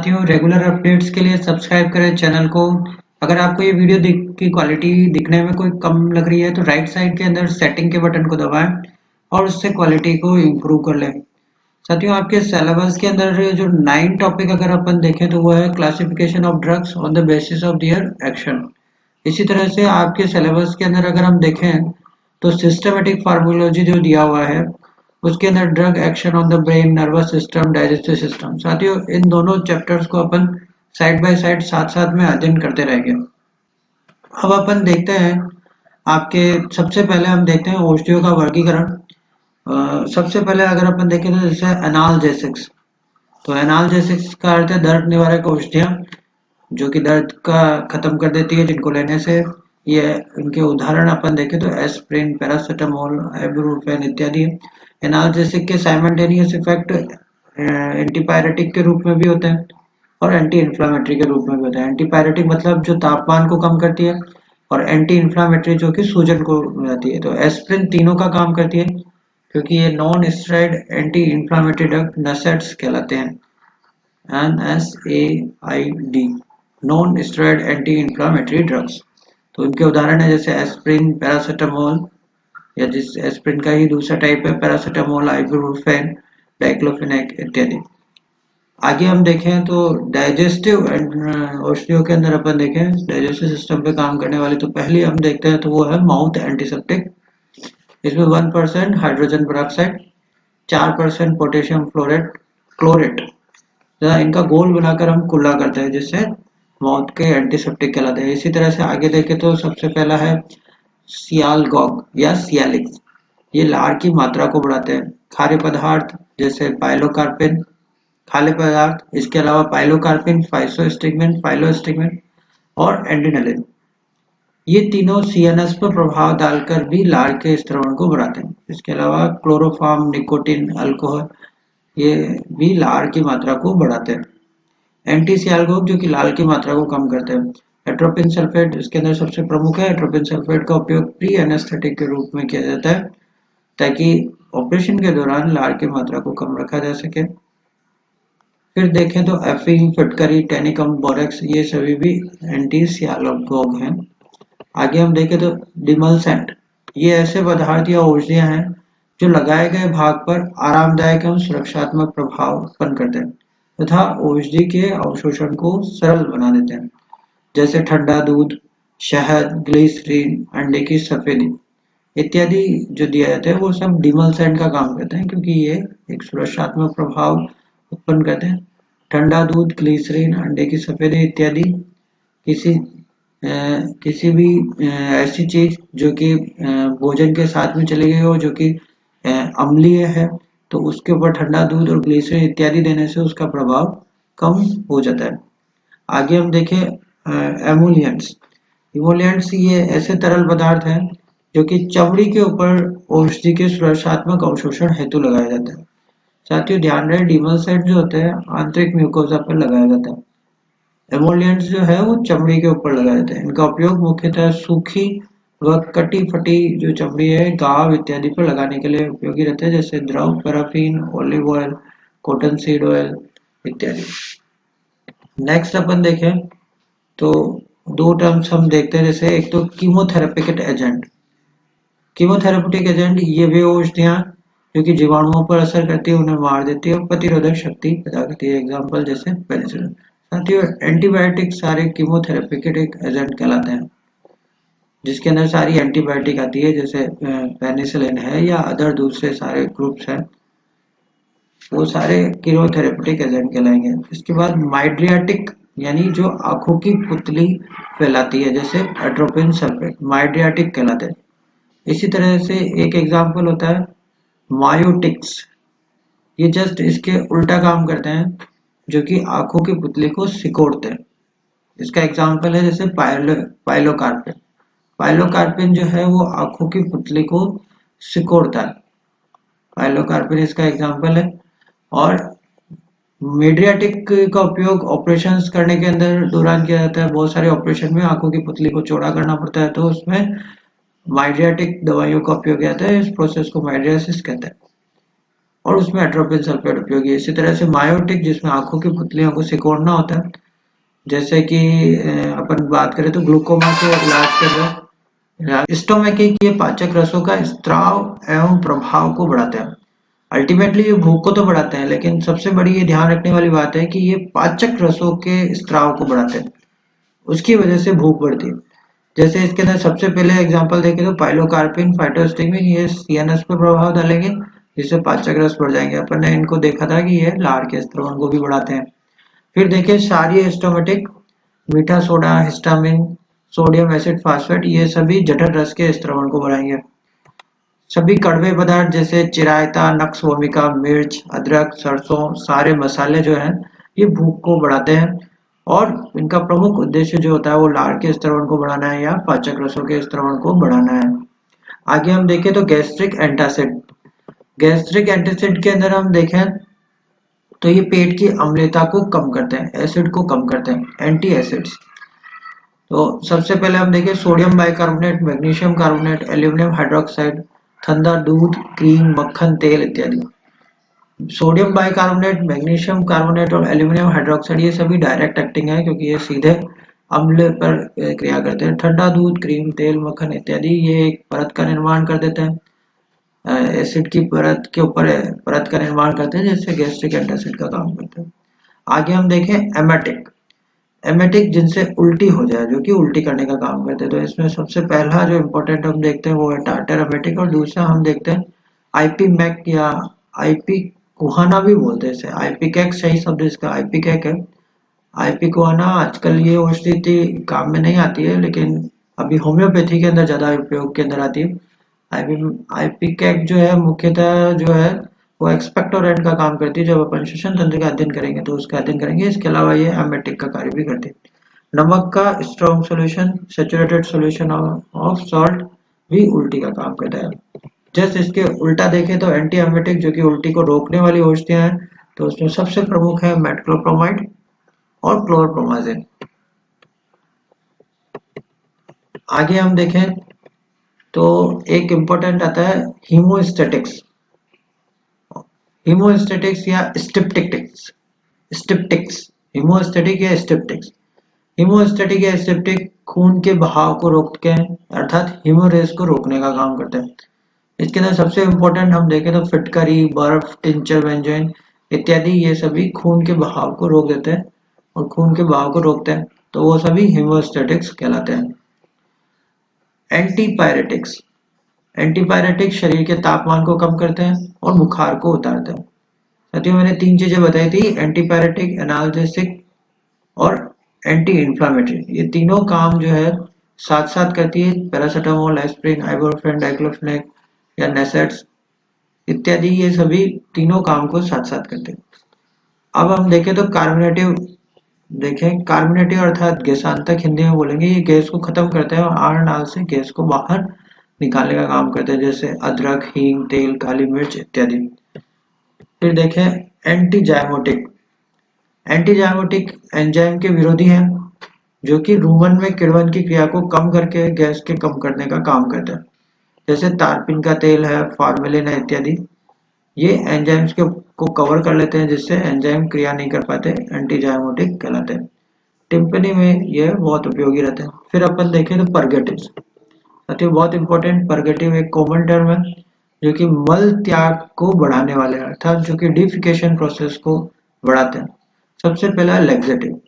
साथियों regular updates के लिए सब्सक्राइब करें चैनल को। अगर आपको ये वीडियो की क्वालिटी दिखने में कोई कम लग रही है तो राइट साइड के अंदर सेटिंग के बटन को दबाएं और उससे क्वालिटी को इम्प्रूव कर लें। साथियों आपके सिलेबस के अंदर जो 9 टॉपिक अगर अपन देखें तो वो है classification of drugs on the basis of their action. इसी तरह से आपके सिलेबस के अंदर अगर हम देखें तो सिस्टमेटिक फार्मोलॉजी जो दिया हुआ है उसके अंदर drug action on the brain, nervous system, digestive system. साथियों इन दोनों चैप्टर्स को अपन साइड बाय साइड साथ साथ में अध्ययन करते रहेंगे। अब अपन देखते हैं आपके सबसे पहले हम देखते हैं औषधियों का वर्गीकरण। सबसे पहले अगर अपन देखें तो जैसे एनाल्जेसिक्स, तो एनाल्जेसिक्स का अर्थ है दर्द निवारक औषधियाँ जो कि दर्द का खत्म कर देती है, जिनको लेने से ये इनके उदाहरण अपन देखें तो एस्प्रिन, पैरासीटामोल, आइबुप्रोफेन इत्यादि। एनाल्जेसिक के साइमल्टेनियस इफेक्ट एंटीपायरेटिक के रूप में भी होते हैं और एंटी इन्फ्लामेटरी के रूप में भी होते हैं। एंटीपायरेटिक मतलब जो तापमान को कम करती है और एंटी इन्फ्लामेटरी जो कि सूजन को मिलाती है। तो एस्प्रिन तीनों का काम करती है क्योंकि ये non steroid anti inflammatory drug NSAIDs कहलाते हैं। NSAID, non steroid anti inflammatory drugs. तो इनके उदाहरण है जैसे एस्प्रिन, पैरासीटामोल, या जिस एस्प्रिन का ही दूसरा टाइप है पैरासीटामोल, आइबुप्रोफेन, डाइक्लोफेनेक इत्यादि। आगे हम देखें तो डाइजेस्टिव औषधियों के अंदर अपन देखें डाइजेस्टिव सिस्टम पे काम करने वाली तो पहली हम देखते हैं तो वो है माउथ एंटीसेप्टिक। इसमें 1% हाइड्रोजन पेरोक्साइड, 4% पोटेशियम क्लोरेट इनका घोल बनाकर हम कुल्ला करते हैं जिससे माउथ के एंटीसेप्टिक कहलाते हैं। इसी तरह से आगे देखें तो सबसे पहला है सियालगॉग या सियालिक्स। ये लार की मात्रा को बढ़ाते हैं। खाद्य पदार्थ जैसे पाइलोकार्पिन, खाद्य पदार्थ इसके अलावा पाइलोकार्पिन, फाइलोस्टिग्मेंट और एंड्रेनालिन, ये तीनों सीएनएस पर प्रभाव डालकर भी लार के स्त्रवण को बढ़ाते हैं। इसके अलावा क्लोरोफॉर्म, निकोटिन, अल्कोहल ये भी लार की मात्रा को बढ़ाते हैं। एंटी सियालगोग जो कि लाल की मात्रा को कम करते हैं। एट्रोपिन सल्फेट इसके अंदर सबसे प्रमुख है। एट्रोपिन सल्फेट का उपयोग प्री एनेस्थेटिक के रूप में किया जाता है ताकि ऑपरेशन के दौरान लार की मात्रा को कम रखा जा सके। फिर देखें तो एफिन, फिटकरी, टेनिकम, बोरेक्स ये सभी भी एंटी सियालगोग हैं। आगे हम देखें तो डिमलसेंट, ये ऐसे पदार्थ या औषधियां हैं जो लगाए गए भाग पर आरामदायक एवं सुरक्षात्मक प्रभाव उत्पन्न करते हैं तथा औषधि के अवशोषण को सरल बना देते हैं। जैसे ठंडा दूध, शहद, ग्लिसरीन, अंडे की सफेदी इत्यादि जो दिया जाता है वो सब डिमलसेंट का काम करते हैं क्योंकि ये एक सुरक्षात्मक प्रभाव उत्पन्न करते हैं। ठंडा दूध, ग्लिसरीन, अंडे की सफेदी इत्यादि किसी भी ऐसी चीज जो कि भोजन के साथ में चली गई हो जो कि अम्लीय है तो उसके ऊपर ठंडा दूध और ग्लिसरीन इत्यादि देने से उसका प्रभाव कम हो जाता है। आगे हम देखें एमोलियंट्स। इमोलियंट्स ये ऐसे तरल पदार्थ हैं जो कि चमड़ी के ऊपर औषधि के सुरक्षात्मक अवशोषण हेतु लगाया जाता है। साथियों ध्यान रहे डिमलसेंट जो होते हैं आंतरिक म्यूकोसा पर लगाया जाता है। एमोलियंट्स जो है वो चमड़ी के ऊपर लगाए जाते हैं। इनका उपयोग मुख्यतः सूखी व कटी फटी जो चमड़ी है, घाव इत्यादि पर लगाने के लिए उपयोगी रहते हैं जैसे द्रव, paraffin, olive oil, cotton seed oil इत्यादि। नेक्स्ट अपन देखें तो दो टर्म्स हम देखते हैं जैसे एक तो कीमोथेरेपिक एजेंट। कीमोथेरेपेटिक एजेंट ये वे औषधियां जो कि जीवाणुओं पर असर करती है, उन्हें मार देती है और प्रतिरोधक शक्ति पैदा करती है। एग्जाम्पल जैसे पेनिसिलिन। साथियों एंटीबायोटिक सारे कीमोथेरेपेटिक एजेंट कहलाते हैं जिसके अंदर सारी एंटीबायोटिक आती है जैसे पेनिसिलिन है या अदर दूसरे सारे ग्रुप्स हैं वो सारे कीमोथेरेपेटिक एजेंट कहलाएंगे। इसके बाद माइड्रियाटिक यानी जो आंखों की पुतली फैलाती है जैसे एट्रोपिन सल्फेट, माइड्रियाटिक कहलाते हैं। इसी तरह से एक एग्जाम्पल होता है मायोटिक्स, ये जस्ट इसके उल्टा काम करते हैं जो कि आंखों की पुतली को सिकोड़ते हैं। इसका एग्जाम्पल है जैसे पाइलोकार्पिन। पाइलोकार्पिन जो है वो आंखों की पुतली को सिकोड़ता है। पाइलोकार्पिन इसका एग्जाम्पल है। और मीडियाटिक का उपयोग ऑपरेशंस करने के अंदर दौरान किया जाता है। बहुत सारे ऑपरेशन में आंखों की पुतली को चौड़ा करना पड़ता है तो उसमें माइड्रियाटिक दवाइयों का उपयोग किया जाता है। इस प्रोसेस को माइड्रियासिस कहते हैं। और उसमें एट्रोपिन सल्फेट उपयोगी है। इसी तरह से मायोटिक जिसमें आंखों की पुतलियों को सिकोड़ना होता है, जैसे कि अपन बात करें तो ग्लूकोमा से इलाज कर रहे हैं। स्टोमैकिक ये पाचक रसों का स्त्राव एवं प्रभाव को बढ़ाते हैं। अल्टीमेटली ये भूख को तो बढ़ाते हैं, लेकिन सबसे बड़ी ये ध्यान रखने वाली बात है कि ये पाचक रसों के स्त्राव को बढ़ाते हैं, उसकी वजह से भूख बढ़ती है। जैसे इसके अंदर सबसे पहले एग्जांपल देखें तो पाइलोकार्पिन, फाइटोस्टिग्मिन ये सीएनएस पर प्रभाव डालेंगे, जिससे पाचक रस बढ़ जाएंगे। अपन ने इनको देखा था कि ये लार के स्त्रवण को भी बढ़ाते हैं। फिर देखिए क्षारीय स्टोमेटिक, मीठा soda, histamine, sodium acid phosphate ये सभी जठर रस के स्त्रवण को बढ़ाएंगे। सभी कड़वे पदार्थ जैसे चिरायता, नक्स भूमिका, मिर्च, अदरक, सरसों सारे मसाले जो हैं ये भूख को बढ़ाते हैं, और इनका प्रमुख उद्देश्य जो होता है वो लार के स्त्रवण को बढ़ाना है या पाचक रसों के स्त्रवण को बढ़ाना है। आगे हम देखें तो गैस्ट्रिक एंटासिड। गैस्ट्रिक एंटासिड के अंदर हम देखें तो ये पेट की अम्लता को कम करते हैं, एसिड को कम करते हैं, एंटी एसिड्स। तो सबसे पहले हम देखें sodium bicarbonate, magnesium carbonate, aluminium hydroxide, ठंडा दूध, क्रीम, मक्खन, तेल इत्यादि। सोडियम बाइकार्बोनेट, मैग्नीशियम कार्बोनेट और एल्यूमिनियम हाइड्रोक्साइड ये सभी डायरेक्ट एक्टिंग है, क्योंकि ये सीधे अम्ल पर क्रिया करते हैं। ठंडा दूध, क्रीम, तेल, मक्खन इत्यादि ये एक परत का निर्माण कर देते हैं, एसिड की परत के ऊपर परत का निर्माण करते हैं, जिससे गैस्ट्रिक एंटासिड का काम करते हैं। आगे हम देखें एमेटिक। एमेटिक जिनसे उल्टी हो जाए, जो कि उल्टी करने का काम करते हैं। तो इसमें सबसे पहला जो इम्पोर्टेंट हम देखते हैं वो है टार्टर एमेटिक, और दूसरा हम देखते हैं आईपी मैक या आईपी कुहाना भी बोलते हैं इसे। आईपी कैक सही शब्द इसका आईपी कैक है। आईपी कुहाना आजकल ये औषधि काम में नहीं आती है, लेकिन अभी होम्योपैथी के अंदर ज्यादा उपयोग के अंदर आती है। आईपी आईपी कैक जो है मुख्यतः जो है वो एक्सपेक्टोरेंट का काम करती है। जब अपन श्वसन तंत्र का अध्ययन करेंगे तो उसका अध्ययन करेंगे। इसके अलावा ये एमेटिक का कार्य भी करती है। नमक का strong solution, saturated solution of salt भी उल्टी का काम करता है। जस्ट इसके उल्टा देखें तो एंटी एमेटिक जो कि उल्टी को रोकने वाली औषधियां हैं, तो उसमें सबसे प्रमुख है मेटक्लोप्रोमाइड और क्लोरप्रोमाजिन। आगे हम देखें तो एक इम्पोर्टेंट आता है हीमोस्टैटिक्स। हीमोस्टैटिक्स या स्टिप्टिक्स, स्टिप्टिक्स, हीमोस्टैटिक या स्टिप्टिक्स। हीमोस्टैटिक या स्टिप्टिक खून के बहाव को रोकते हैं, अर्थात हीमोरेज को रोकने का काम करते हैं। इसके अंदर सबसे इम्पोर्टेंट हम देखें तो फिटकरी, बर्फ, टिंचर, बेंजोइन इत्यादि ये सभी खून के बहाव को रोक देते हैं और खून के बहाव को रोकते हैं, तो वो सभी हीमोस्टैटिक्स कहलाते हैं। एंटीपायरेटिक्स, एंटीपायरेटिक्स शरीर के तापमान को कम करते हैं और बुखार को उतारते हैं। साथियों मैंने तीन चीजें बताई थी, एंटीपायरेटिक, एनाल्जेसिक और एंटी इंफ्लामेटरी। ये तीनों काम जो है साथ साथ करती है। पैरासिटामोल, एस्प्रिन, आइबुप्रोफेन, डाइक्लोफेनेक या नेसेट्स इत्यादि ये सभी तीनों काम को साथ साथ करते हैं। अब हम देखें तो कार्बोनेटिव, देखें कार्बोनेटिव अर्थात गैसांतक हिंदी में बोलेंगे, ये गैस को खत्म करते हैं और आहार नाल से गैस को बाहर निकालने का काम करते हैं, जैसे अदरक, हींग, तेल, काली मिर्च इत्यादि। फिर देखें एंटीजाइमोटिक। एंटीजाइमोटिक एंजाइम के विरोधी हैं, जो कि रूमन में किण्वन की क्रिया को कम करके गैस के कम करने का काम करते हैं, जैसे तारपीन का तेल है, फॉर्मेलिन है इत्यादि। ये एंजाइम्स को कवर कर लेते हैं, जिससे एंजाइम क्रिया नहीं कर पाते, एंटीजाइमोटिक कहलाते हैं। टिम्पनी में यह बहुत उपयोगी रहते हैं। फिर अपन देखें तो परगेटिव्स। साथियों बहुत इंपॉर्टेंट, परगेटिव एक कॉमन टर्म है जो कि मल त्याग को बढ़ाने वाले हैं, अर्थात जो कि डिफिकेशन प्रोसेस को बढ़ाते हैं। सबसे पहला लेक्सेटिव।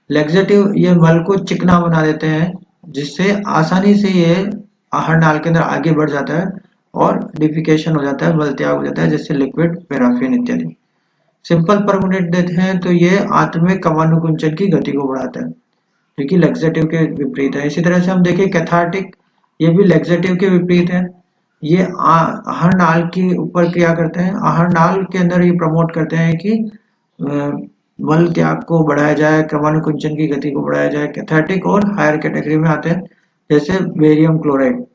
लेक्सेटिव ये मल को चिकना बना देते हैं, जिससे आसानी से ये आहार नाल के अंदर आगे बढ़ जाता है और डिफिकेशन हो जाता है, मल त्याग हो जाता है, जैसे लिक्विड, पैराफिन इत्यादि। सिंपल परगोनेट देते हैं तो ये आत्मिक कमानुकुंचन की गति को बढ़ाता है, जो कि लेक्सेटिव के विपरीत है। इसी तरह से हम देखें कैथार्टिक, ये भी लेक्सेटिव के विपरीत है। ये आहार नाल के ऊपर क्रिया करते हैं, आहार नाल के अंदर ये प्रमोट करते हैं कि मल त्याग को बढ़ाया जाए, क्रमानुकुंचन की गति को बढ़ाया जाए। कैथार्टिक और हायर कैटेगरी में आते हैं, जैसे बेरियम क्लोराइड।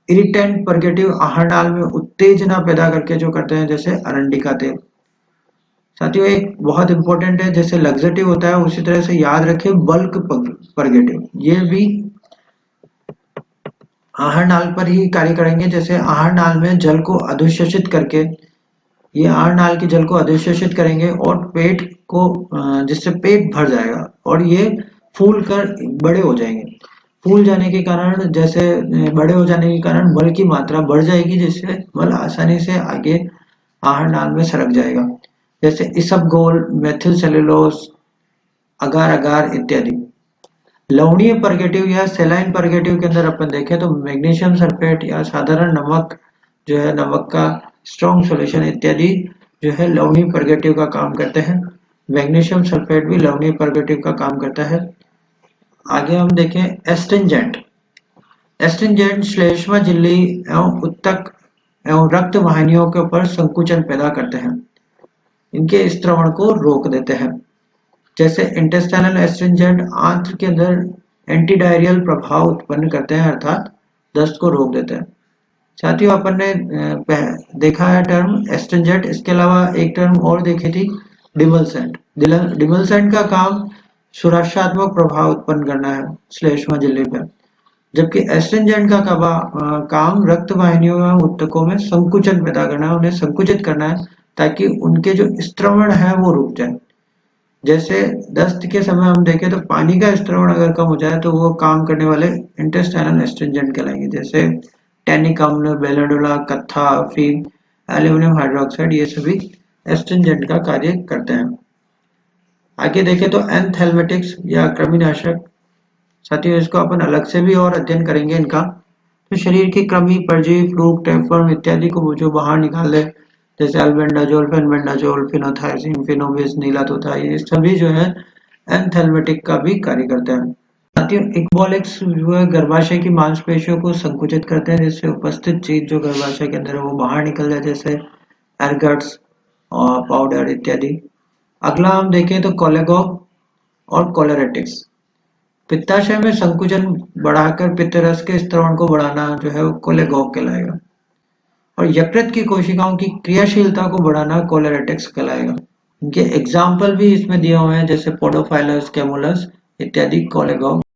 इरिटेंट परगेटिव आहार नाल में उत्तेजना पैदा करके जो करते हैं, जैसे अरंडी का तेल। साथियों एक बहुत इंपॉर्टेंट है, जैसे लग्जेटिव होता है उसी तरह से याद रखें बल्क परगेटिव, ये भी आहार नाल पर ही कार्य करेंगे। जैसे आहार नाल में जल को अधिशोषित करके ये आहार नाल के जल को अधिशोषित करेंगे और पेट को जिससे पेट भर जाएगा और ये फूल कर बड़े हो जाएंगे। फूल जाने के कारण जैसे बड़े हो जाने के कारण बल की मात्रा बढ़ जाएगी, जिससे बल आसानी से आगे आहार नाल में सरक जाएगा। जैसे इसबगोल, मेथिल सेलुलोज, अगार अगार इत्यादि। लवणीय परगेटिव या सेलाइन परगेटिव के अंदर अपन देखें तो मैग्नीशियम सल्फेट या साधारण नमक जो है, नमक का स्ट्रॉन्ग सॉल्यूशन इत्यादि जो है लवणीय परगेटिव का काम करते हैं। मैग्नीशियम सल्फेट भी लवणीय परगेटिव का काम करता है। आगे हम देखें एस्ट्रिंजेंट। एस्ट्रिंजेंट श्लेष्मा झिल्ली एवं उत्तक एवं रक्त वाहिनियों के ऊपर संकुचन पैदा करते हैं। इनके स्त्रवण को रोक देते हैं। जैसे इंटेस्टाइनल एस्ट्रिंजेंट आंत्र के अंदर एंटीडायरियल प्रभाव उत्पन्न करते हैं, अर्थात दस्त को रोक देते हैं। साथियों, अपन ने देखा है टर्म एस्ट्रिंजेंट, इसके अलावा एक टर्म और देखी थी डिमलसेंट। डिमलसेंट का काम सुरक्षात्मक प्रभाव उत्पन्न करना है श्लेष्मा झिल्ली पर, जबकि एस्ट्रिंजेंट का काम रक्त वाहिनियों में ऊतकों में संकुचन पैदा करना है, उन्हें संकुचित करना है ताकि उनके जो स्त्रवण है वो रुक जाए। जैसे दस्त के समय हम देखें तो पानी का स्त्रवण अगर कम हो जाए तो वो काम करने वाले इंटेस्टाइनल एस्ट्रिंजेंट कहलाएंगे, जैसे टैनिक अम्ल, बेलाडोला, कत्था, अफीम, एल्यूमिनियम हाइड्रोक्साइड, ये सभी एस्ट्रिंजेंट का कार्य करते हैं। आगे देखें तो एंथेल्मेटिक्स या कृमिनाशक। साथियों, इसको अपन अलग से भी और अध्ययन करेंगे इनका। तो शरीर की कृमि, परजीवी, फ्लूक, टैपवर्म इत्यादि को जो बाहर निकाल दे, जैसे अल्बेंडाजोल, फेनबेंडाजोल, फिनोथाइसिन, फिनोबिस, नीलातोता, ये सभी जो है एंथेल्मेटिक का भी कार्य करते हैं। साथियों, इक्बॉलिक्स जो है गर्भाशय की मांसपेशियों को संकुचित करते हैं, जिससे उपस्थित चीज जो गर्भाशय के अंदर है वो बाहर निकल जाए, जैसे एरगट्स और पाउडर इत्यादि। अगला हम देखें तो कोलेगॉग और कोलेरेटिक्स। पित्ताशय में संकुचन बढ़ाकर पित्तरस के स्त्रवण को बढ़ाना जो है वो कोलेगॉग कहलाएगा, और यकृत की कोशिकाओं की क्रियाशीलता को बढ़ाना कोलेरेटिक्स कहलाएगा। इनके एग्जाम्पल भी इसमें दिए हुए हैं, जैसे पोडोफाइलस, कैमुलस इत्यादि कोलेगॉग